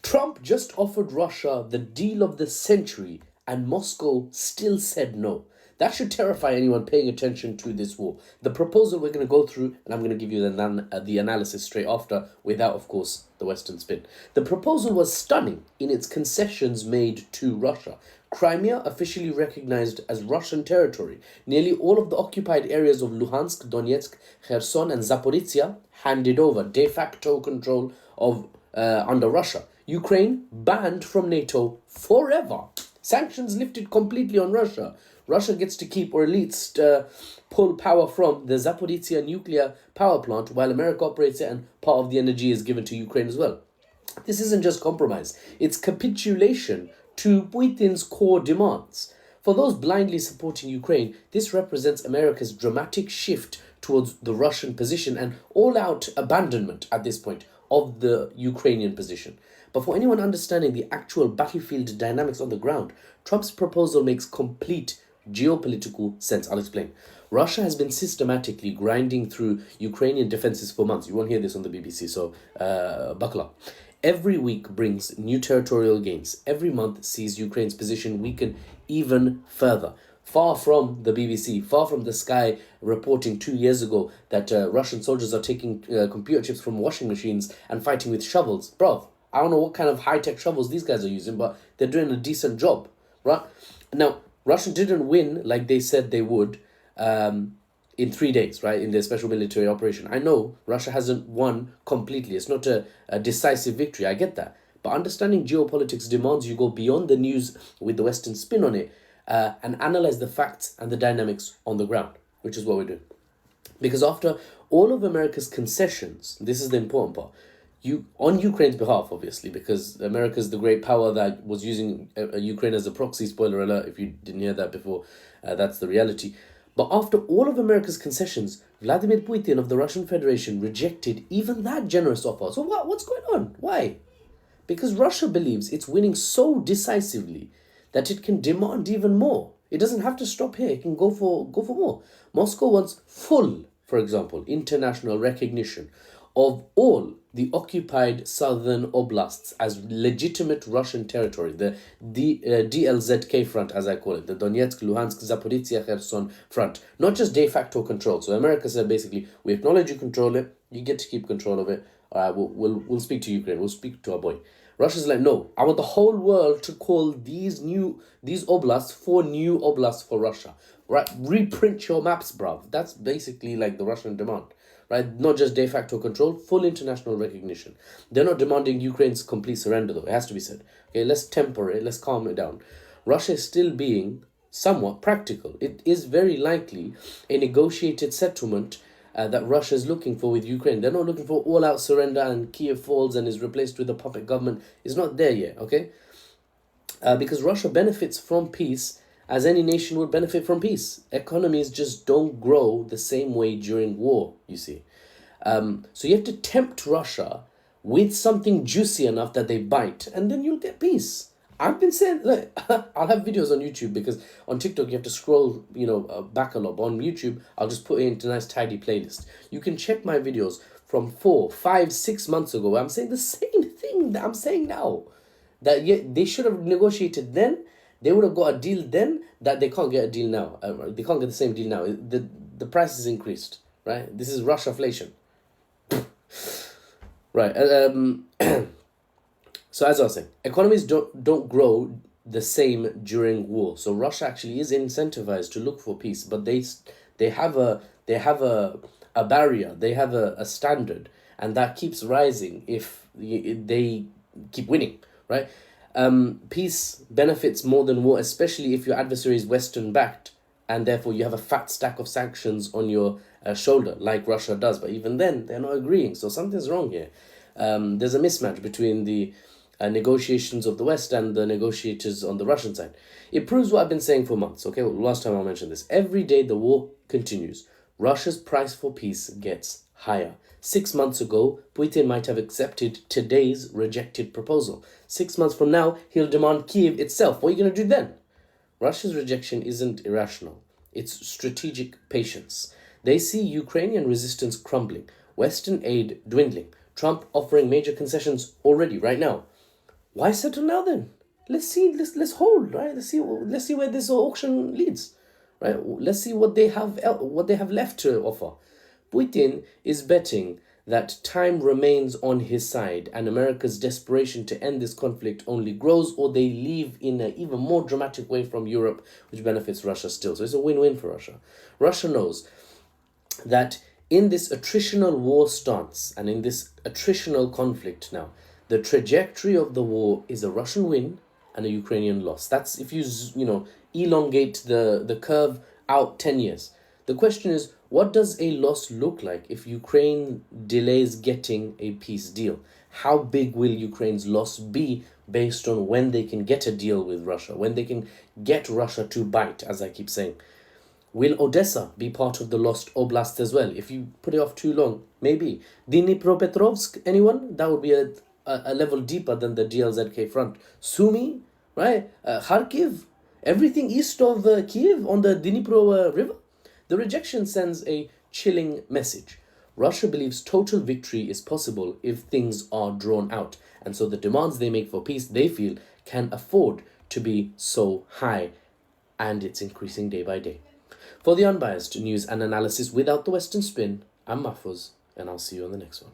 Trump just offered Russia the deal of the century, and Moscow still said no. That should terrify anyone paying attention to this war. The proposal we're going to go through, and I'm going to give you the analysis straight after, without, of course, the Western spin. The proposal was stunning in its concessions made to Russia. Crimea officially recognized as Russian territory. Nearly all of the occupied areas of Luhansk, Donetsk, Kherson, and Zaporizhia handed over, de facto control of under Russia. Ukraine banned from NATO forever. Sanctions lifted completely on Russia. Russia gets to keep, or at least pull power from, the Zaporizhia nuclear power plant, while America operates it, and part of the energy is given to Ukraine as well. This isn't just compromise, it's capitulation to Putin's core demands. For those blindly supporting Ukraine, this represents America's dramatic shift towards the Russian position and all-out abandonment at this point of the Ukrainian position. But for anyone understanding the actual battlefield dynamics on the ground, Trump's proposal makes complete geopolitical sense. I'll explain. Russia has been systematically grinding through Ukrainian defenses for months. You won't hear this on the BBC, so buckle up. Every week brings new territorial gains. Every month sees Ukraine's position weaken even further. Far from the BBC, far from the Sky reporting 2 years ago that Russian soldiers are taking computer chips from washing machines and fighting with shovels. Bro, I don't know what kind of high-tech shovels these guys are using, but they're doing a decent job, right? Now, Russia didn't win like they said they would in 3 days, right, in their special military operation. I know Russia hasn't won completely. It's not a decisive victory. I get that. But understanding geopolitics demands you go beyond the news with the Western spin on it and analyze the facts and the dynamics on the ground, which is what we're doing. Because after all of America's concessions, this is the important part, on Ukraine's behalf, obviously, because America's the great power that was using Ukraine as a proxy, spoiler alert, if you didn't hear that before, that's the reality. But after all of America's concessions, Vladimir Putin of the Russian Federation rejected even that generous offer. So what's going on? Why? Because Russia believes it's winning so decisively that it can demand even more. It doesn't have to stop here. It can go for more. Moscow wants full, for example, international recognition of all the occupied southern oblasts as legitimate Russian territory, the DLZK front, as I call it, the Donetsk, Luhansk, Zaporizhia, Kherson front. Not just de facto control. So America said basically, we acknowledge you control it, you get to keep control of it. We'll speak to Ukraine, we'll speak to our boy. Russia's like, no, I want the whole world to call these oblasts for new oblasts for Russia. Right? Reprint your maps, bruv. That's basically like the Russian demand. Right? Not just de facto control, full international recognition. They're not demanding Ukraine's complete surrender, though. It has to be said. Okay, let's temper it. Let's calm it down. Russia is still being somewhat practical. It is very likely a negotiated settlement that Russia is looking for with Ukraine. They're not looking for all-out surrender and Kiev falls and is replaced with a puppet government. It's not there yet, okay? Because Russia benefits from peace as any nation would benefit from peace. Economies just don't grow the same way during war, you see. So you have to tempt Russia with something juicy enough that they bite, and then you'll get peace. I've been saying, look, I'll have videos on YouTube because on TikTok you have to scroll, back a lot. But on YouTube, I'll just put it into a nice tidy playlist. You can check my videos from 4, 5, 6 months ago. I'm saying the same thing that I'm saying now. That they should have negotiated then. They would have got a deal then that they can't get a deal now. They can't get the same deal now. The price is increased, right? This is Russiaflation. Right. So as I was saying, economies don't grow the same during war. So Russia actually is incentivized to look for peace, but they have a barrier, they have a standard, and that keeps rising if they keep winning, right? Peace benefits more than war, especially if your adversary is Western backed, and therefore you have a fat stack of sanctions on your shoulder, like Russia does. But even then, they're not agreeing. So something's wrong here. There's a mismatch between the negotiations of the West and the negotiators on the Russian side. It proves what I've been saying for months. Okay, well, last time I mentioned this. Every day the war continues, Russia's price for peace gets higher. 6 months ago, Putin might have accepted today's rejected proposal. 6 months from now, he'll demand Kiev itself. What are you going to do then? Russia's rejection isn't irrational. It's strategic patience. They see Ukrainian resistance crumbling, Western aid dwindling, Trump offering major concessions already, right now. Why settle now then? Let's see. Let's hold, right? Let's see where this auction leads, right? Let's see what they have left to offer. Putin is betting that time remains on his side and America's desperation to end this conflict only grows, or they leave in an even more dramatic way from Europe, which benefits Russia still. So it's a win-win for Russia. Russia knows that in this attritional war stance and in this attritional conflict now, the trajectory of the war is a Russian win and a Ukrainian loss. That's if you elongate the curve out 10 years. The question is, what does a loss look like if Ukraine delays getting a peace deal? How big will Ukraine's loss be based on when they can get a deal with Russia, when they can get Russia to bite, as I keep saying? Will Odessa be part of the lost oblast as well? If you put it off too long, maybe. Dnipropetrovsk, anyone? That would be a level deeper than the DLZK front. Sumy, right? Kharkiv, everything east of Kiev on the Dnipro river. The rejection sends a chilling message. Russia believes total victory is possible if things are drawn out. And so the demands they make for peace, they feel, can afford to be so high. And it's increasing day by day. For the unbiased news and analysis without the Western spin, I'm Mahfouz, and I'll see you on the next one.